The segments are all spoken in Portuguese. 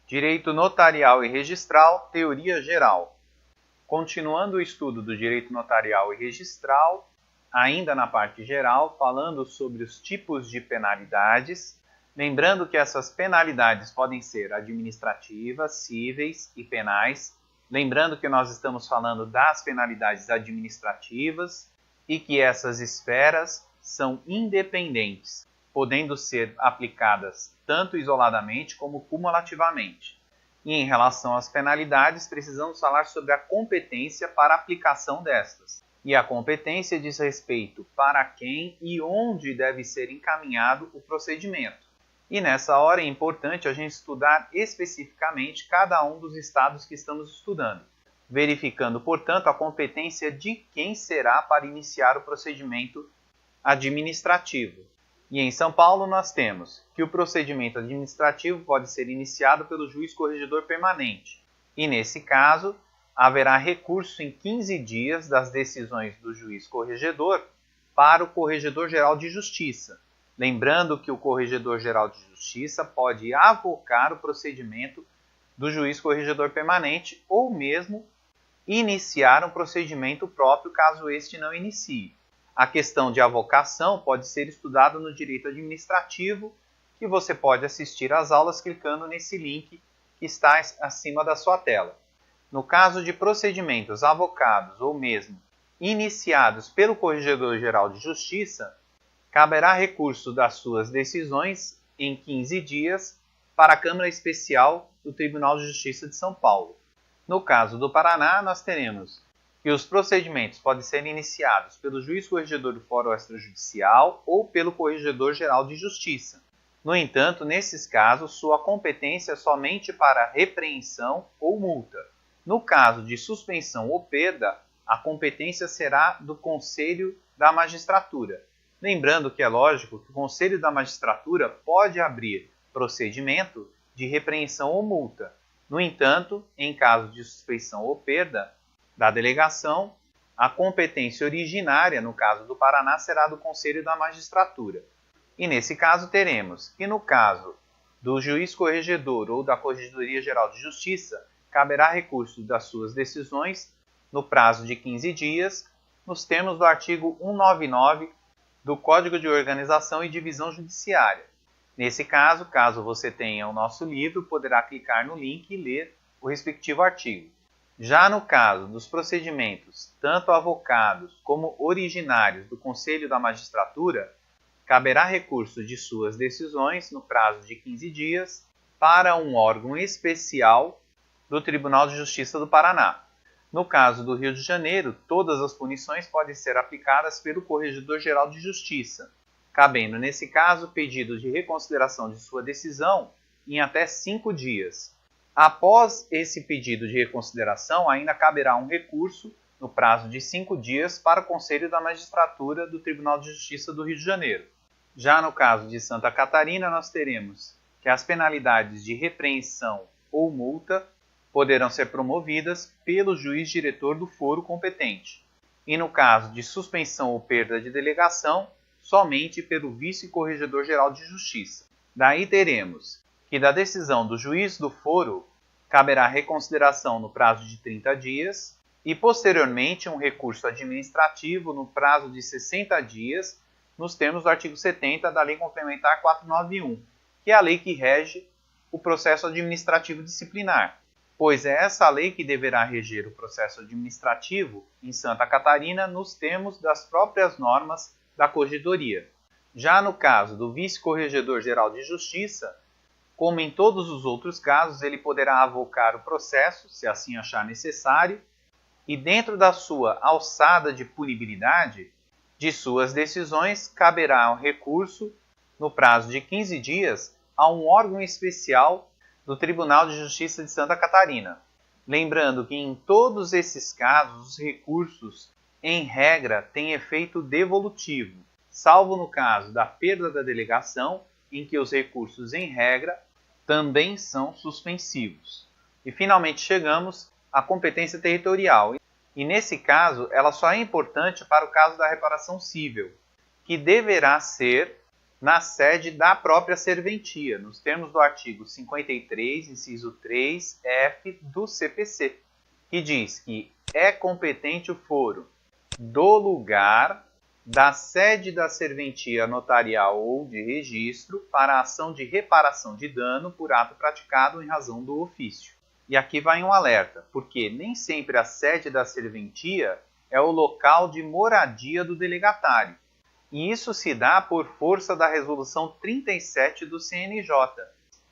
Direito notarial e registral, teoria geral. Continuando o estudo do direito notarial e registral, ainda na parte geral, falando sobre os tipos de penalidades, lembrando que essas penalidades podem ser administrativas, cíveis e penais, lembrando que nós estamos falando das penalidades administrativas e que essas esferas são independentes, podendo ser aplicadas tanto isoladamente como cumulativamente. E em relação às penalidades, precisamos falar sobre a competência para a aplicação destas. E a competência diz respeito para quem e onde deve ser encaminhado o procedimento. E nessa hora é importante a gente estudar especificamente cada um dos estados que estamos estudando, verificando, portanto, a competência de quem será para iniciar o procedimento administrativo. E em São Paulo nós temos que o procedimento administrativo pode ser iniciado pelo juiz corregedor permanente. E nesse caso, haverá recurso em 15 dias das decisões do juiz corregedor para o Corregedor-Geral de Justiça. Lembrando que o Corregedor-Geral de Justiça pode avocar o procedimento do juiz corregedor permanente ou mesmo iniciar um procedimento próprio caso este não inicie. A questão de avocação pode ser estudada no direito administrativo, que você pode assistir às aulas clicando nesse link que está acima da sua tela. No caso de procedimentos avocados ou mesmo iniciados pelo Corregedor-Geral de Justiça, caberá recurso das suas decisões em 15 dias para a Câmara Especial do Tribunal de Justiça de São Paulo. No caso do Paraná, nós teremos que os procedimentos podem ser iniciados pelo juiz corregedor do Fórum Extrajudicial ou pelo Corregedor-Geral de Justiça. No entanto, nesses casos, sua competência é somente para repreensão ou multa. No caso de suspensão ou perda, a competência será do Conselho da Magistratura. Lembrando que é lógico que o Conselho da Magistratura pode abrir procedimento de repreensão ou multa. No entanto, em caso de suspeição ou perda da delegação, a competência originária, no caso do Paraná, será do Conselho da Magistratura. E nesse caso teremos que no caso do juiz corregedor ou da Corregedoria Geral de Justiça, caberá recurso das suas decisões no prazo de 15 dias, nos termos do artigo 199 do Código de Organização e Divisão Judiciária. Nesse caso, caso você tenha o nosso livro, poderá clicar no link e ler o respectivo artigo. Já no caso dos procedimentos, tanto avocados como originários do Conselho da Magistratura, caberá recurso de suas decisões no prazo de 15 dias para um órgão especial do Tribunal de Justiça do Paraná. No caso do Rio de Janeiro, todas as punições podem ser aplicadas pelo Corregedor-Geral de Justiça, cabendo, nesse caso, pedido de reconsideração de sua decisão em até 5 dias. Após esse pedido de reconsideração, ainda caberá um recurso, no prazo de 5 dias, para o Conselho da Magistratura do Tribunal de Justiça do Rio de Janeiro. Já no caso de Santa Catarina, nós teremos que as penalidades de repreensão ou multa poderão ser promovidas pelo juiz diretor do foro competente. E no caso de suspensão ou perda de delegação, somente pelo vice-corregedor-geral de Justiça. Daí teremos que da decisão do juiz do foro caberá reconsideração no prazo de 30 dias e, posteriormente, um recurso administrativo no prazo de 60 dias, nos termos do artigo 70 da Lei Complementar 491, que é a lei que rege o processo administrativo disciplinar, pois é essa lei que deverá reger o processo administrativo em Santa Catarina nos termos das próprias normas da Corregedoria. Já no caso do Vice-Corregedor-Geral de Justiça, como em todos os outros casos, ele poderá avocar o processo, se assim achar necessário, e dentro da sua alçada de punibilidade de suas decisões, caberá um recurso, no prazo de 15 dias, a um órgão especial do Tribunal de Justiça de Santa Catarina. Lembrando que em todos esses casos, os recursos, em regra, têm efeito devolutivo, salvo no caso da perda da delegação, em que os recursos, em regra, também são suspensivos. E finalmente chegamos à competência territorial. E nesse caso, ela só é importante para o caso da reparação cível, que deverá ser na sede da própria serventia, nos termos do artigo 53, inciso 3F do CPC, que diz que é competente o foro do lugar, da sede da serventia notarial ou de registro para a ação de reparação de dano por ato praticado em razão do ofício. E aqui vai um alerta, porque nem sempre a sede da serventia é o local de moradia do delegatário. E isso se dá por força da Resolução 37 do CNJ,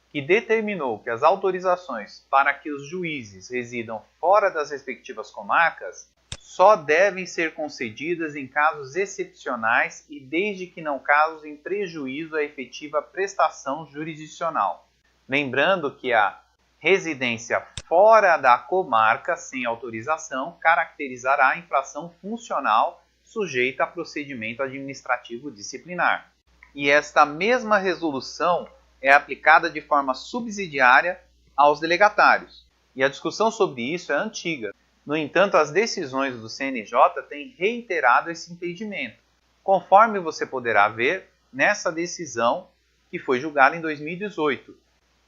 que determinou que as autorizações para que os juízes residam fora das respectivas comarcas só devem ser concedidas em casos excepcionais e desde que não causem prejuízo à efetiva prestação jurisdicional. Lembrando que a residência fora da comarca sem autorização caracterizará a infração funcional sujeita a procedimento administrativo disciplinar. E esta mesma resolução é aplicada de forma subsidiária aos delegatários. E a discussão sobre isso é antiga. No entanto, as decisões do CNJ têm reiterado esse entendimento, conforme você poderá ver nessa decisão que foi julgada em 2018,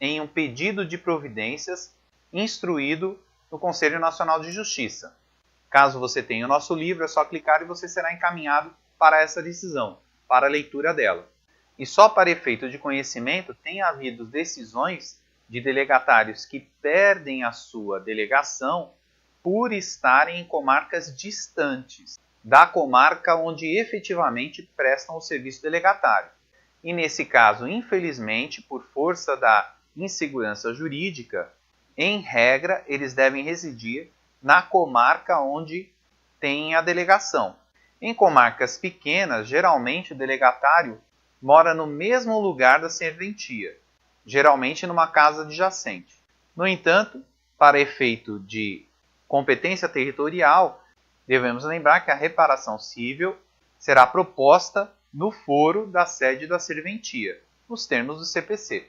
em um pedido de providências instruído no Conselho Nacional de Justiça. Caso você tenha o nosso livro, é só clicar e você será encaminhado para essa decisão, para a leitura dela. E só para efeito de conhecimento, tem havido decisões de delegatários que perdem a sua delegação por estarem em comarcas distantes da comarca onde efetivamente prestam o serviço delegatário. E nesse caso, infelizmente, por força da insegurança jurídica, em regra, eles devem residir na comarca onde tem a delegação. Em comarcas pequenas, geralmente o delegatário mora no mesmo lugar da serventia, geralmente numa casa adjacente. No entanto, para efeito de competência territorial, devemos lembrar que a reparação cível será proposta no foro da sede da serventia, nos termos do CPC.